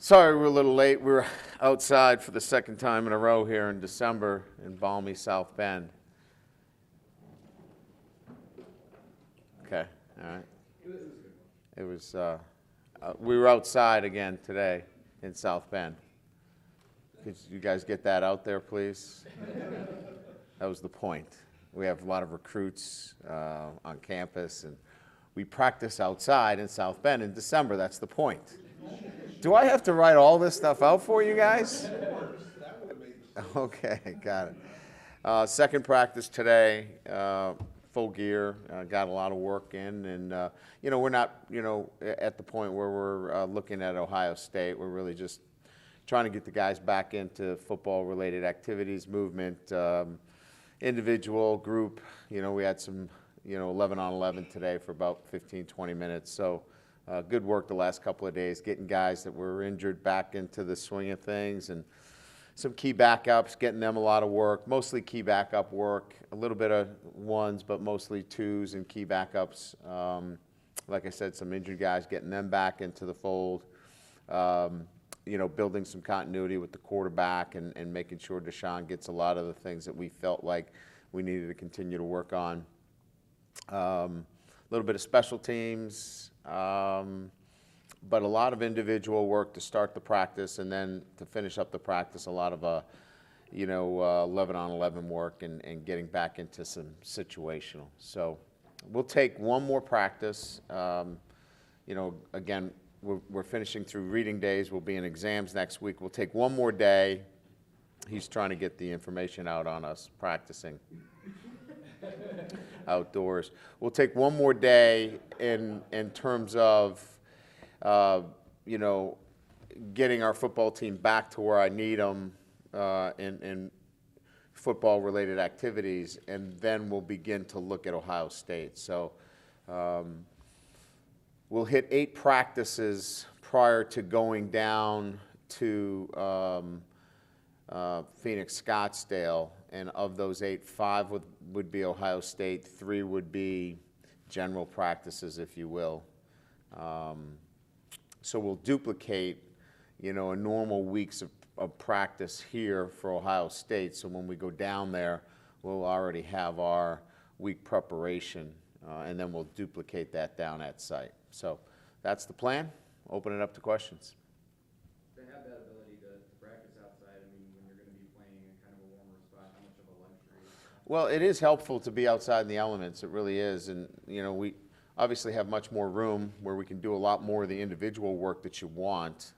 Sorry we're a little late. We were outside for the second time in a row here in December in balmy South Bend. Okay, all right. It was, we were outside again today in South Bend. Could you guys get that out there, please? That was the point. We have a lot of recruits on campus, and we practice outside in South Bend in December. That's the point. Do I have to write all this stuff out for you guys? Okay, got it. Second practice today, full gear, got a lot of work in, and we're not, at the point where we're looking at Ohio State. We're really just trying to get the guys back into football-related activities, movement, individual, group. We had some, 11 on 11 today for about 15, 20 minutes. So good work the last couple of days, getting guys that were injured back into the swing of things, and some key backups, getting them a lot of work, mostly key backup work, a little bit of ones, but mostly twos and key backups. Like I said, some injured guys, getting them back into the fold. Building some continuity with the quarterback and making sure Deshaun gets a lot of the things that we felt like we needed to continue to work on. A little bit of special teams, but a lot of individual work to start the practice, and then to finish up the practice, a lot of 11 on 11 work and getting back into some situational. So we'll take one more practice. Again, we're finishing through reading days. We'll be in exams next week. We'll take one more day. He's trying to get the information out on us practicing outdoors. We'll take one more day in terms of, getting our football team back to where I need them in football-related activities, and then we'll begin to look at Ohio State. So we'll hit 8 practices prior to going down to Phoenix Scottsdale, and of those 8, 5 would be Ohio State, 3 would be general practices, if you will. So we'll duplicate, a normal weeks of practice here for Ohio State. So when we go down there, we'll already have our week preparation, and then we'll duplicate that down at site. So that's the plan. Open it up to questions. To have that ability to practice outside, when you're going to be playing in kind of a warmer spot, how much of a luxury is that? Well, it is helpful to be outside in the elements. It really is. And, we obviously have much more room where we can do a lot more of the individual work that you want.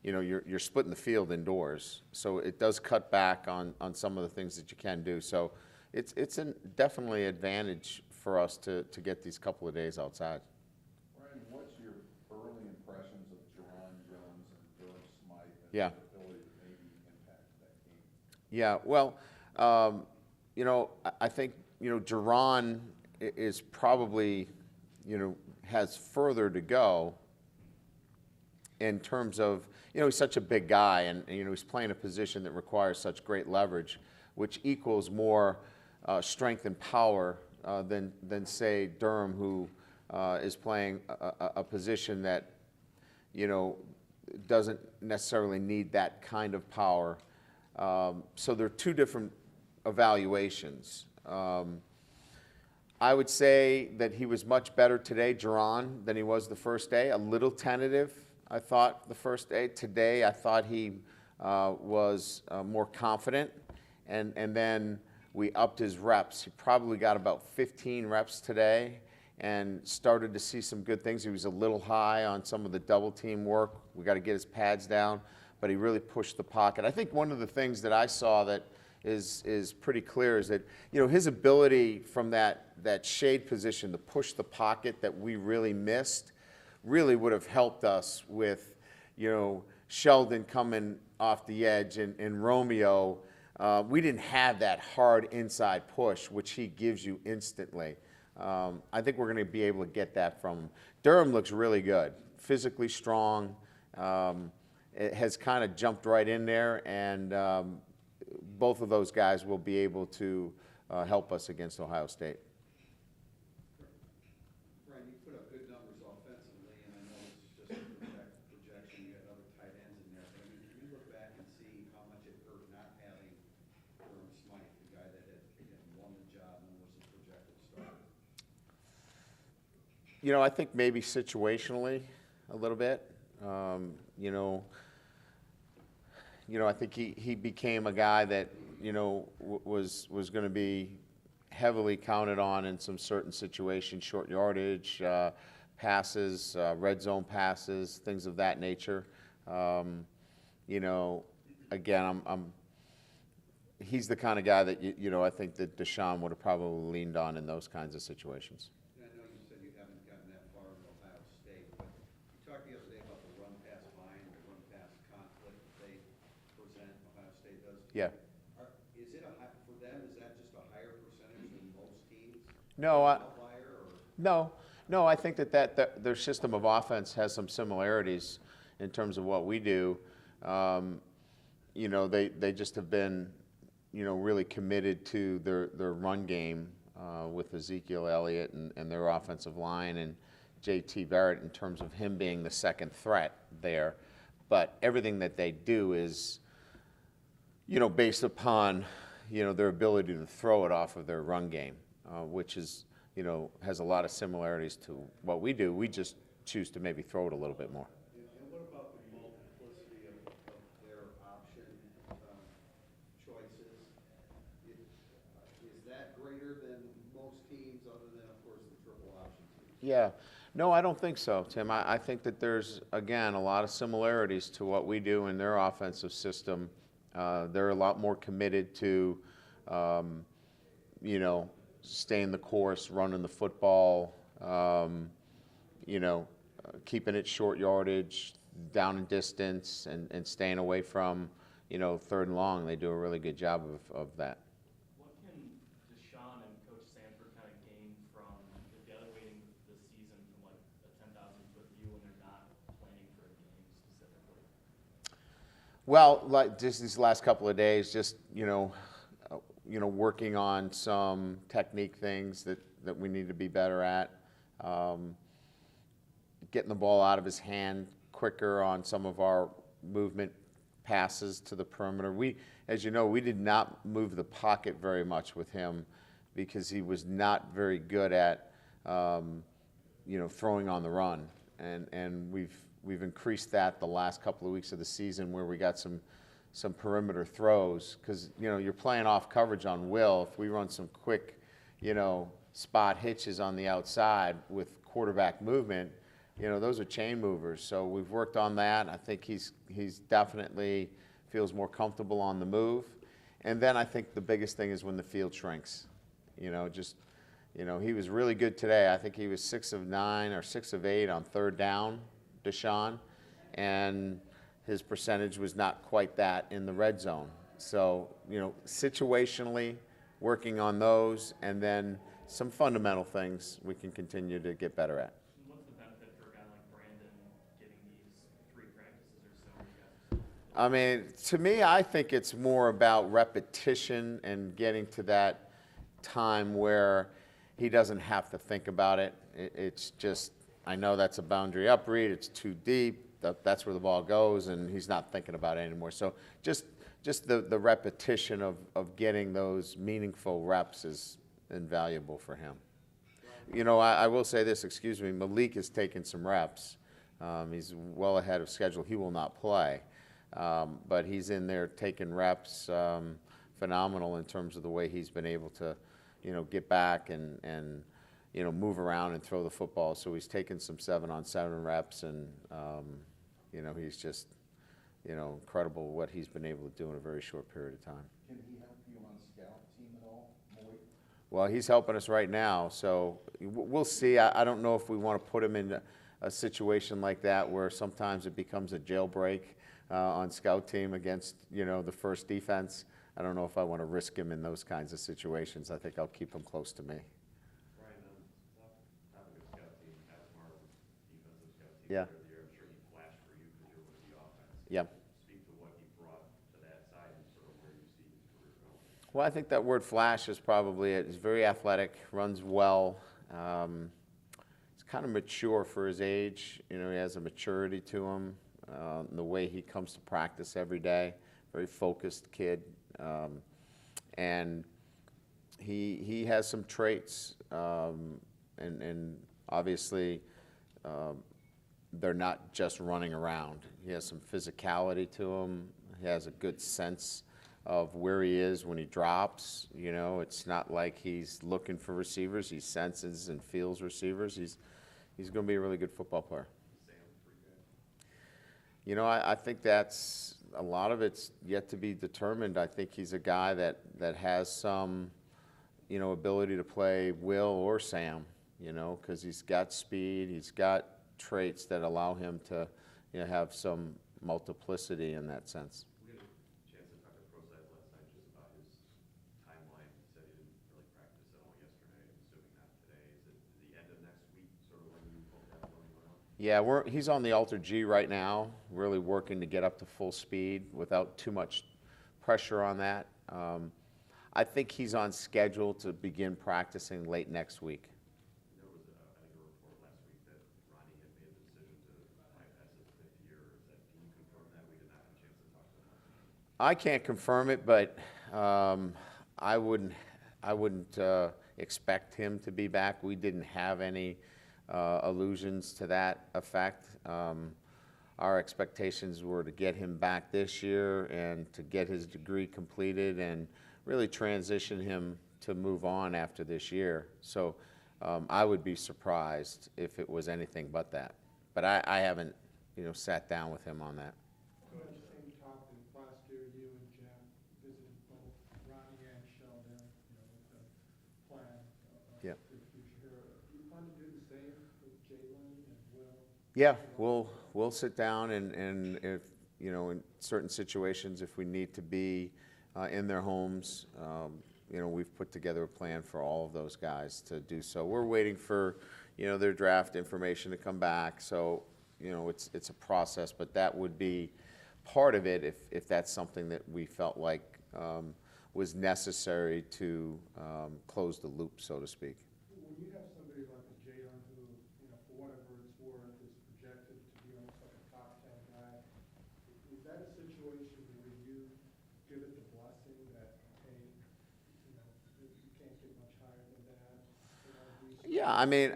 You're splitting the field indoors. So it does cut back on some of the things that you can do. So it's definitely an advantage for us to get these couple of days outside. Ryan, what's your early impressions of Jerron Jones and Durham Smythe and Yeah. their ability to maybe impact that game? Yeah, well, I think, Jerron is probably, has further to go in terms of, he's such a big guy, and, he's playing a position that requires such great leverage, which equals more strength and power than say Durham, who is playing a position that doesn't necessarily need that kind of power. So they're two different evaluations. I would say that he was much better today, Jerron, than he was the first day. A little tentative, I thought, the first day. Today, I thought he was more confident, and then we upped his reps. He probably got about 15 reps today and started to see some good things. He was a little high on some of the double team work. We got to get his pads down, but he really pushed the pocket. I think one of the things that I saw that is pretty clear is that, his ability from that shade position to push the pocket that we really missed really would have helped us with, Sheldon coming off the edge and Romeo. We didn't have that hard inside push, which he gives you instantly. I think we're going to be able to get that from him. Durham looks really good, physically strong. It has kind of jumped right in there, and both of those guys will be able to help us against Ohio State. Ryan, you put up good numbers offensively, and I know it's just a projection. You had other I think maybe situationally a little bit. You know, I think he became a guy that, was going to be heavily counted on in some certain situations, short yardage, passes, red zone passes, things of that nature. Again, he's the kind of guy that, I think that Deshaun would have probably leaned on in those kinds of situations. And I know you said you haven't gotten that far in Ohio State, but you talked the other day about the run-pass bind, the run-pass conflict that they present, Ohio State does. Yeah. Is it for them, is that just a higher percentage than most teams? No, Outlier, or? No, I think that their system of offense has some similarities in terms of what we do. They just have been, really committed to their run game with Ezekiel Elliott and their offensive line and J.T. Barrett in terms of him being the second threat there. But everything that they do is, based upon, their ability to throw it off of their run game, which is, has a lot of similarities to what we do. We just choose to maybe throw it a little bit more. And what about the multiplicity of their option choices? Is that greater than most teams, other than, of course, the triple option teams? Yeah. No, I don't think so, Tim. I think that there's, again, a lot of similarities to what we do in their offensive system. They're a lot more committed to, staying the course, running the football, keeping it short yardage, down in distance, and staying away from, third and long. They do a really good job of that. What can Deshaun and Coach Sanford kind of gain from evaluating the season from like a 10,000-foot view when they're not planning for a game specifically? Well, like just these last couple of days, just working on some technique things that we need to be better at. Getting the ball out of his hand quicker on some of our movement passes to the perimeter. As you know, we did not move the pocket very much with him because he was not very good at, throwing on the run. And we've increased that the last couple of weeks of the season where we got some perimeter throws because, you're playing off coverage on Will. If we run some quick, spot hitches on the outside with quarterback movement, those are chain movers. So we've worked on that. I think he's definitely feels more comfortable on the move. And then I think the biggest thing is when the field shrinks. He was really good today. I think he was 6 of 9 or 6 of 8 on third down, Deshaun, and his percentage was not quite that in the red zone. So, situationally working on those, and then some fundamental things we can continue to get better at. What's the benefit for a guy like Brandon getting these 3 practices or so? I mean, to me, I think it's more about repetition and getting to that time where he doesn't have to think about it. It's just, I know that's a boundary up read, it's too deep, that's where the ball goes, and he's not thinking about it anymore. So just the repetition of getting those meaningful reps is invaluable for him. I will say this, Malik has taken some reps. He's well ahead of schedule. He will not play, but he's in there taking reps, phenomenal in terms of the way he's been able to, get back and move around and throw the football. So he's taken some 7-on-7 reps, and he's just, incredible what he's been able to do in a very short period of time. Can he help you on scout team at all, Malik? Well, he's helping us right now, so we'll see. I don't know if we want to put him in a situation like that where sometimes it becomes a jailbreak on scout team against, the first defense. I don't know if I want to risk him in those kinds of situations. I think I'll keep him close to me. Brian, topic of scout team, as Marlon, defensive scout team. Yeah. Earlier, I'm sure he flashed for you because you're with the offense. Yeah. Speak to what he brought to that side and sort of where you see his career going. Well, I think that word flash is probably it. He's very athletic, runs well. He's kind of mature for his age. He has a maturity to him. The way he comes to practice every day, very focused kid. And he has some traits and Obviously, they're not just running around. He has some physicality to him. He has a good sense of where he is when he drops. You know, it's not like he's looking for receivers. He senses and feels receivers. He's going to be a really good football player. You know, I think that's a lot of it's yet to be determined. I think he's a guy that has some, you know, ability to play Will or Sam, you know, because he's got speed, he's got traits that allow him to, you know, have some multiplicity in that sense. We had a chance to talk to Pro Size last night just about his timeline. He said he didn't really practice at all yesterday, I'm assuming not today. Is it the end of next week, sort of when you hope to have going around? Yeah, he's on the Alter G right now, really working to get up to full speed without too much pressure on that. I think he's on schedule to begin practicing late next week. There was, I think, a report last week that Ronnie had made the decision to bypass his 5th year. Can you confirm that? We did not have a chance to talk to him. I can't confirm it, but I wouldn't expect him to be back. We didn't have any allusions to that effect. Our expectations were to get him back this year and to get his degree completed and really transition him to move on after this year. So I would be surprised if it was anything but that. But I haven't, you know, sat down with him on that. So at the same topic, last year you and Jeff visited both Ronnie and Sheldon, you know, with the plan Yeah. for the future here. Do you plan to do the same with Jalen and Will? Yeah, we'll sit down and if, you know, in certain situations, if we need to be in their homes, you know, we've put together a plan for all of those guys to do so. We're waiting for, you know, their draft information to come back. So, you know, it's a process, but that would be part of it if that's something that we felt like was necessary to close the loop, so to speak. When you have somebody like a Jalen who, you know, for whatever it's worth, is projected to be almost like a top 10 guy, is that a situation where you give it the blessing that, hey, you know, you can't get much higher than that? You know, Yeah, I mean,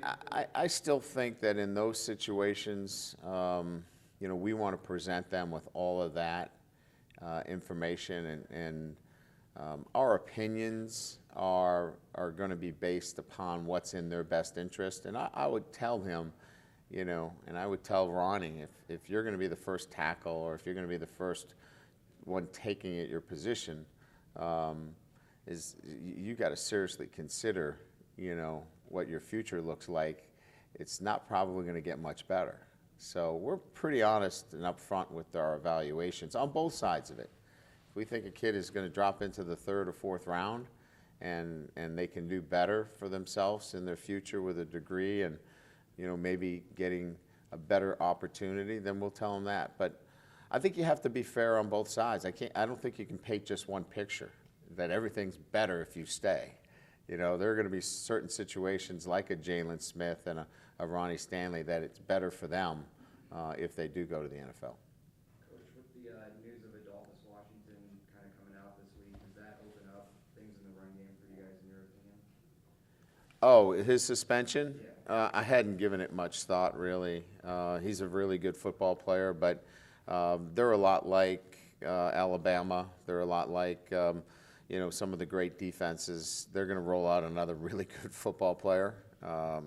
I still think that in those situations, you know, we want to present them with all of that information, and our opinions are going to be based upon what's in their best interest. And I would tell him, you know, and I would tell Ronnie, if you're going to be the first tackle or if you're going to be the first one taking at your position, is you got to seriously consider, you know, what your future looks like. It's not probably going to get much better. So we're pretty honest and upfront with our evaluations on both sides of it. If we think a kid is going to drop into the 3rd or 4th round and they can do better for themselves in their future with a degree and, you know, maybe getting a better opportunity, then we'll tell them that. But I think you have to be fair on both sides. I don't think you can paint just one picture, that everything's better if you stay. You know, there are going to be certain situations like a Jalen Smith and a Ronnie Stanley that it's better for them if they do go to the NFL. Coach, with the news of Adolphus Washington kind of coming out this week, does that open up things in the run game for you guys, in your opinion? Oh, his suspension? Yeah. I hadn't given it much thought, really. He's a really good football player, but they're a lot like Alabama. They're a lot like, you know, some of the great defenses. They're going to roll out another really good football player. Yeah,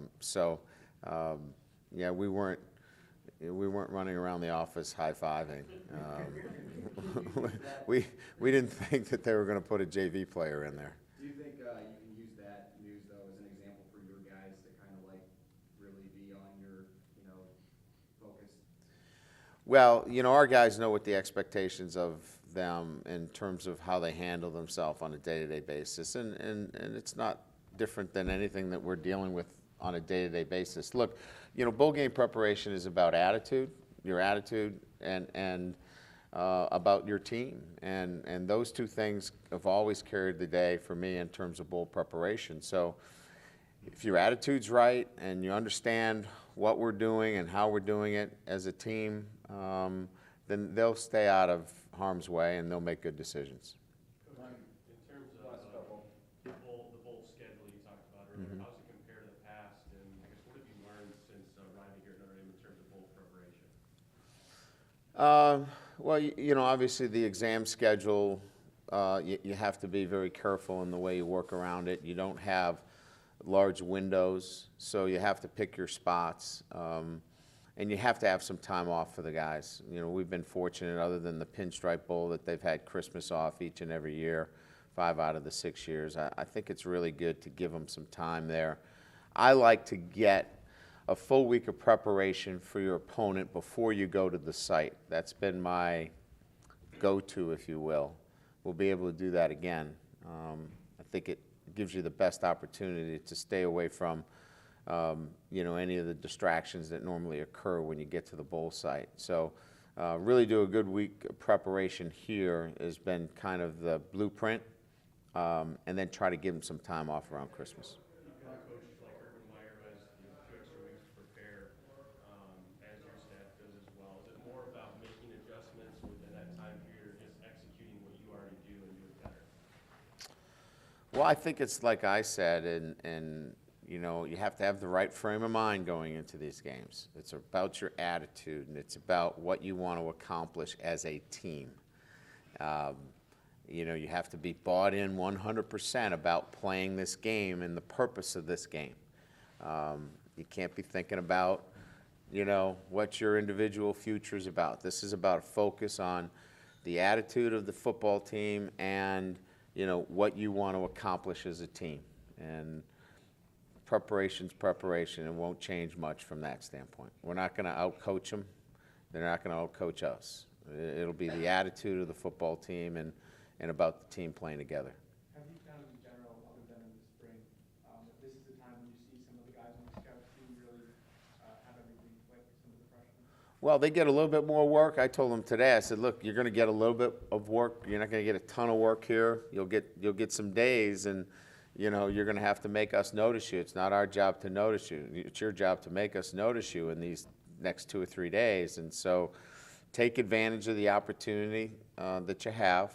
we weren't running around the office high-fiving. We didn't think that they were going to put a JV player in there. Do you think you can use that news, though, as an example for your guys to kind of like really be on your, you know, focus? Well, you know, our guys know what the expectations of them in terms of how they handle themselves on a day-to-day basis, and it's not different than anything that we're dealing with on a day-to-day basis. Look, you know, bowl game preparation is about attitude, your attitude, and about your team, and those two things have always carried the day for me in terms of bowl preparation. So if your attitude's right and you understand what we're doing and how we're doing it as a team, then they'll stay out of harm's way and they'll make good decisions. In terms of the bowl schedule you talked about earlier, how does it compare to the past? And I guess what have you learned Well, you know, obviously the exam schedule, you have to be very careful in the way you work around it. You don't have large windows, so you have to pick your spots. And you have to have some time off for the guys. You know, we've been fortunate, other than the Pinstripe Bowl, that they've had Christmas off each and every year, 5 out of the 6 years. I think it's really good to give them some time there. I like to get a full week of preparation for your opponent before you go to the site. That's been my go-to, if you will. We'll be able to do that again. I think it gives you the best opportunity to stay away from you know, any of the distractions that normally occur when you get to the bowl site. So really do a good week of preparation here has been kind of the blueprint, and then try to give them some time off around Christmas. You've got a coach like Urban Meyer who has 2 extra weeks to prepare, as your staff does as well. Is it more about making adjustments within that time period, or just executing what you already do and do it better? Well, I think it's like I said, and you know, you have to have the right frame of mind going into these games. It's about your attitude, and it's about what you want to accomplish as a team. You know, you have to be bought in 100% about playing this game and the purpose of this game. You can't be thinking about, you know, what your individual future is about. This is about a focus on the attitude of the football team and, you know, what you want to accomplish as a team. And preparation's preparation, and won't change much from that standpoint. We're not going to outcoach them. They're not going to outcoach us. It'll be the attitude of the football team and about the team playing together. Have you found in general, other than in the spring, that this is the time when you see some of the guys on the scout team really have everything click, some of the freshmen? Well, they get a little bit more work. I told them today, I said, look, you're going to get a little bit of work. You're not going to get a ton of work here. You'll get some days, and you know, you're going to have to make us notice you. It's not our job to notice you. It's your job to make us notice you in these next 2 or 3 days. And so take advantage of the opportunity that you have.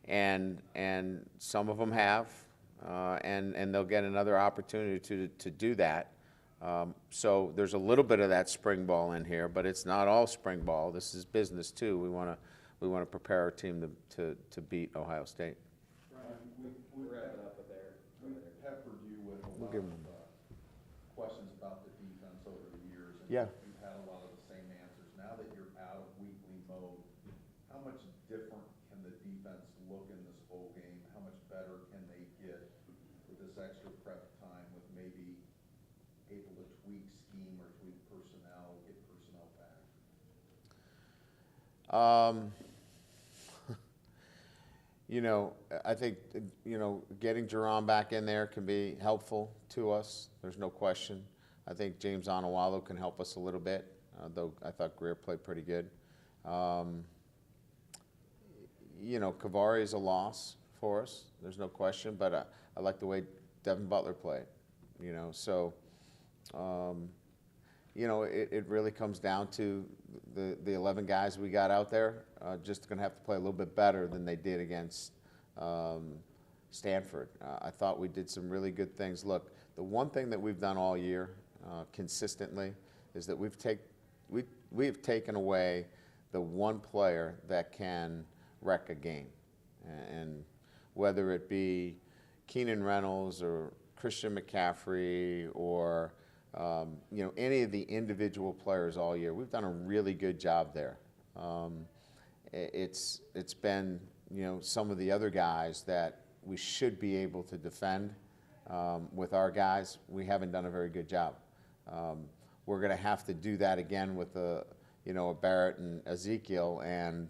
And some of them have, and they'll get another opportunity to do that. So there's a little bit of that spring ball in here, but it's not all spring ball. This is business too. We want to prepare our team to beat Ohio State. We've peppered you with a lot of questions about the defense over the years. And Yeah. you've had a lot of the same answers. Now that you're out of weekly mode, how much different can the defense look in this bowl game? How much better can they get with this extra prep time, with maybe able to tweak scheme or tweak personnel, get personnel back? You know, I think, you know, getting Jerron back in there can be helpful to us. There's no question. I think James Onawalo can help us a little bit, though I thought Greer played pretty good. You know, Kavari is a loss for us. There's no question, but I like the way Devin Butler played. You know, so, you know, it really comes down to the 11 guys we got out there just going to have to play a little bit better than they did against Stanford. I thought we did some really good things. Look, the one thing that we've done all year consistently is that we have taken away the one player that can wreck a game. And whether it be Keenan Reynolds or Christian McCaffrey or you know, any of the individual players all year, we've done a really good job there. It's been, you know, some of the other guys that we should be able to defend with our guys. We haven't done a very good job. We're going to have to do that again with you know, a Barrett and Ezekiel, and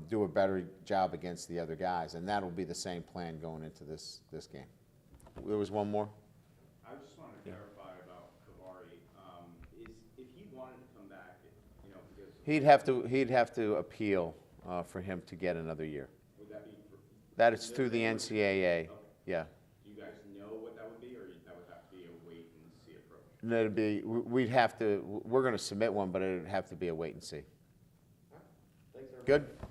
do a better job against the other guys, and that'll be the same plan going into this game. There was one more. I just wanted to clarify about Kavari. If he wanted to come back, you know, because He'd have to appeal for him to get another year. would that be? That is through the NCAA. Okay. Yeah. Do you guys know what that would be, or that would have to be a wait and see approach? And it'd be, we'd have to, we're going to submit one, but it'd have to be a wait and see. Thanks, everybody. Good?